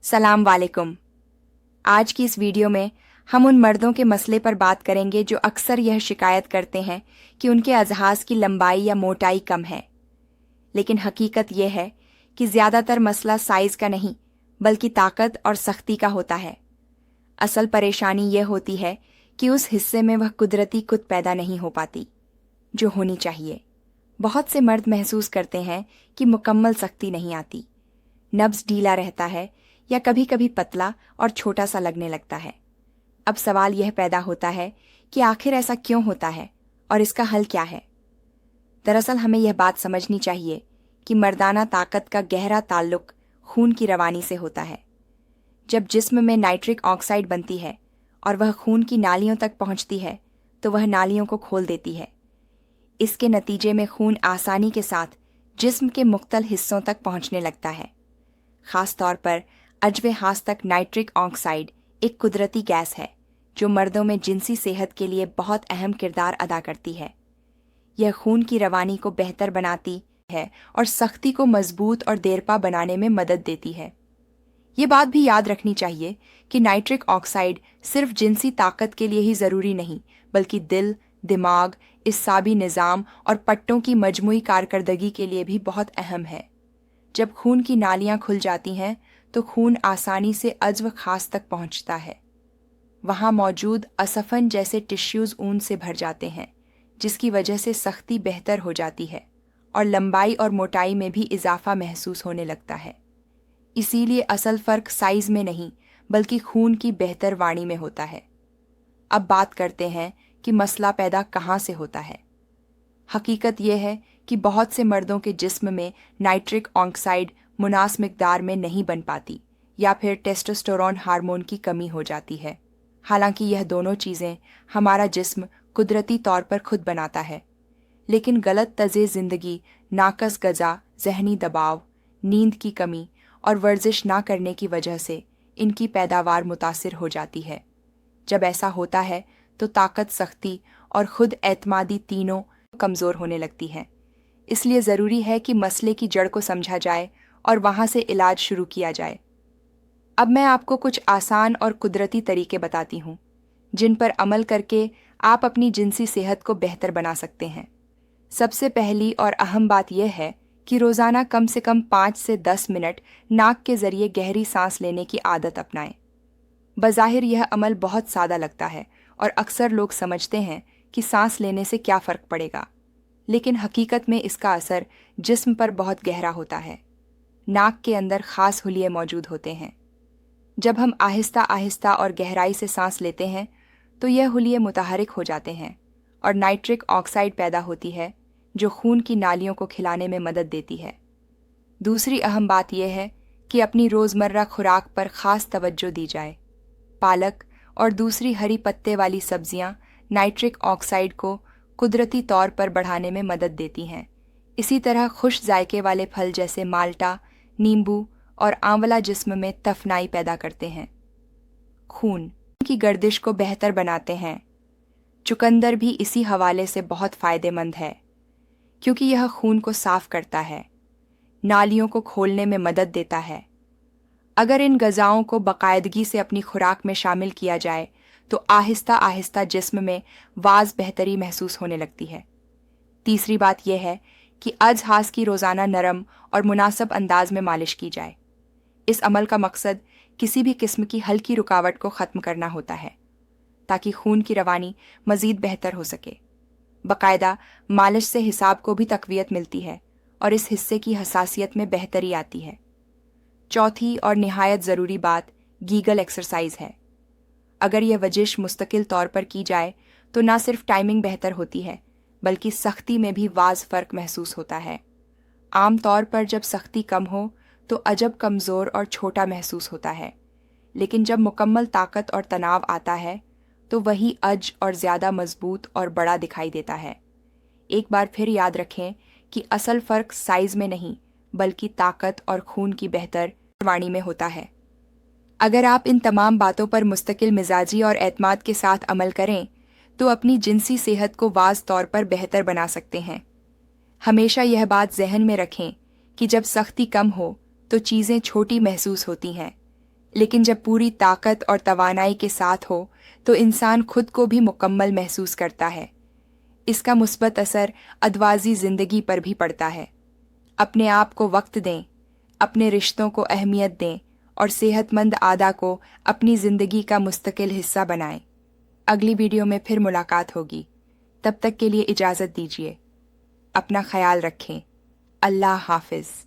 सलाम वालेकुम। आज की इस वीडियो में हम उन मर्दों के मसले पर बात करेंगे जो अक्सर यह शिकायत करते हैं कि उनके अजहाज़ की लंबाई या मोटाई कम है, लेकिन हकीकत यह है कि ज़्यादातर मसला साइज़ का नहीं बल्कि ताकत और सख्ती का होता है। असल परेशानी यह होती है कि उस हिस्से में वह कुदरती कुत पैदा नहीं हो पाती जो होनी चाहिए। बहुत से मर्द महसूस करते हैं कि मुकम्मल सख्ती नहीं आती, नब्ज़ ढीला रहता है या कभी कभी पतला और छोटा सा लगने लगता है। अब सवाल यह पैदा होता है कि आखिर ऐसा क्यों होता है और इसका हल क्या है। दरअसल हमें यह बात समझनी चाहिए कि मर्दाना ताकत का गहरा ताल्लुक खून की रवानी से होता है। जब जिस्म में नाइट्रिक ऑक्साइड बनती है और वह खून की नालियों तक पहुंचती है तो वह नालियों को खोल देती है। इसके नतीजे में खून आसानी के साथ जिस्म के मुख्तल हिस्सों तक पहुंचने लगता है। ख़ास तौर पर अजवे हास तक नाइट्रिक ऑक्साइड एक कुदरती गैस है जो मर्दों में जिनसी सेहत के लिए बहुत अहम किरदार अदा करती है। यह खून की रवानी को बेहतर बनाती है और सख्ती को मजबूत और देरपा बनाने में मदद देती है। ये बात भी याद रखनी चाहिए कि नाइट्रिक ऑक्साइड सिर्फ जिनसी ताकत के लिए ही ज़रूरी नहीं बल्कि दिल, दिमाग, इस्साबी निज़ाम और पट्टों की मजमूई कारकर्दगी के लिए भी बहुत अहम है। जब खून की नालियां खुल जाती हैं तो खून आसानी से अज्व खास तक पहुंचता है। वहां मौजूद असफन जैसे टिश्यूज ऊन से भर जाते हैं जिसकी वजह से सख्ती बेहतर हो जाती है और लंबाई और मोटाई में भी इजाफा महसूस होने लगता है। इसीलिए असल फ़र्क साइज़ में नहीं बल्कि खून की बेहतर वाणी में होता है। अब बात करते हैं कि मसला पैदा कहाँ से होता है। हकीकत यह है कि बहुत से मर्दों के जिस्म में नाइट्रिक ऑक्साइड मुनासिब मिक़दार में नहीं बन पाती या फिर टेस्टोस्टेरोन हार्मोन की कमी हो जाती है। हालांकि यह दोनों चीज़ें हमारा जिस्म कुदरती तौर पर खुद बनाता है, लेकिन गलत तज़े ज़िंदगी, नाकस ग़िज़ा, ज़हनी दबाव, नींद की कमी और वर्जिश ना करने की वजह से इनकी पैदावार मुतासिर हो जाती है। जब ऐसा होता है तो ताकत, सख्ती और खुद एतमादी तीनों कमज़ोर होने लगती हैं। इसलिए ज़रूरी है कि मसले की जड़ को समझा जाए और वहाँ से इलाज शुरू किया जाए। अब मैं आपको कुछ आसान और कुदरती तरीके बताती हूँ जिन पर अमल करके आप अपनी जिनसी सेहत को बेहतर बना सकते हैं। सबसे पहली और अहम बात यह है कि रोज़ाना कम से कम 5 से 10 मिनट नाक के ज़रिए गहरी सांस लेने की आदत अपनाएं। बज़ाहिर यह अमल बहुत सादा लगता है और अक्सर लोग समझते हैं कि सांस लेने से क्या फ़र्क पड़ेगा, लेकिन हकीकत में इसका असर जिस्म पर बहुत गहरा होता है। नाक के अंदर ख़ास हुलिये मौजूद होते हैं। जब हम आहिस्ता आहिस्ता और गहराई से सांस लेते हैं तो यह हुलिये मुतहरिक हो जाते हैं और नाइट्रिक ऑक्साइड पैदा होती है जो खून की नालियों को खिलाने में मदद देती है। दूसरी अहम बात यह है कि अपनी रोज़मर्रा खुराक पर ख़ास तवज्जो दी जाए। पालक और दूसरी हरी पत्ते वाली सब्जियां नाइट्रिक ऑक्साइड को कुदरती तौर पर बढ़ाने में मदद देती हैं। इसी तरह खुश जायके वाले फल जैसे माल्टा, नींबू और आंवला जिस्म में तफनाई पैदा करते हैं। खून की गर्दिश को बेहतर बनाते हैं। चुकंदर भी इसी हवाले से बहुत फ़ायदेमंद है क्योंकि यह खून को साफ़ करता है, नालियों को खोलने में मदद देता है। अगर इन ग़िज़ाओं को बाकायदगी से अपनी खुराक में शामिल किया जाए तो आहिस्ता आहिस्ता जिस्म में वाज़ बेहतरी महसूस होने लगती है। तीसरी बात यह है कि अजहाज़ की रोज़ाना नरम और मुनासिब अंदाज में मालिश की जाए। इस अमल का मकसद किसी भी किस्म की हल्की रुकावट को ख़त्म करना होता है ताकि खून की रवानी मज़ीद बेहतर हो सके। बाकायदा मालिश से हिसाब को भी तक़वियत मिलती है और इस हिस्से की हसासियत में बेहतरी आती है। चौथी और निहायत ज़रूरी बात गीगल एक्सरसाइज है। अगर यह वजिश मुस्तकिल तौर पर की जाए तो न सिर्फ टाइमिंग बेहतर होती है बल्कि सख्ती में भी वाज़ फ़र्क महसूस होता है। आम तौर पर जब सख्ती कम हो तो अजब कमज़ोर और छोटा महसूस होता है, लेकिन जब मुकम्मल ताकत और तनाव आता है तो वही अज और ज़्यादा मजबूत और बड़ा दिखाई देता है। एक बार फिर याद रखें कि असल फ़र्क साइज़ में नहीं बल्कि ताकत और खून की बेहतर वाणी में होता है। अगर आप इन तमाम बातों पर मुस्तकिल मिजाजी और एतमाद के साथ अमल करें तो अपनी जिनसी सेहत को वाज़ तौर पर बेहतर बना सकते हैं। हमेशा यह बात जहन में रखें कि जब सख्ती कम हो तो चीज़ें छोटी महसूस होती हैं, لیکن جب پوری طاقت اور توانائی کے ساتھ ہو تو انسان خود کو بھی مکمل محسوس کرتا ہے۔ اس کا مثبت اثر ادوازی زندگی پر بھی پڑتا ہے۔ اپنے آپ کو وقت دیں، اپنے رشتوں کو اہمیت دیں اور صحت مند عادات کو اپنی زندگی کا مستقل حصہ بنائیں۔ اگلی ویڈیو میں پھر ملاقات ہوگی۔ تب تک کے لیے اجازت دیجیے۔ اپنا خیال رکھیں۔ اللہ حافظ۔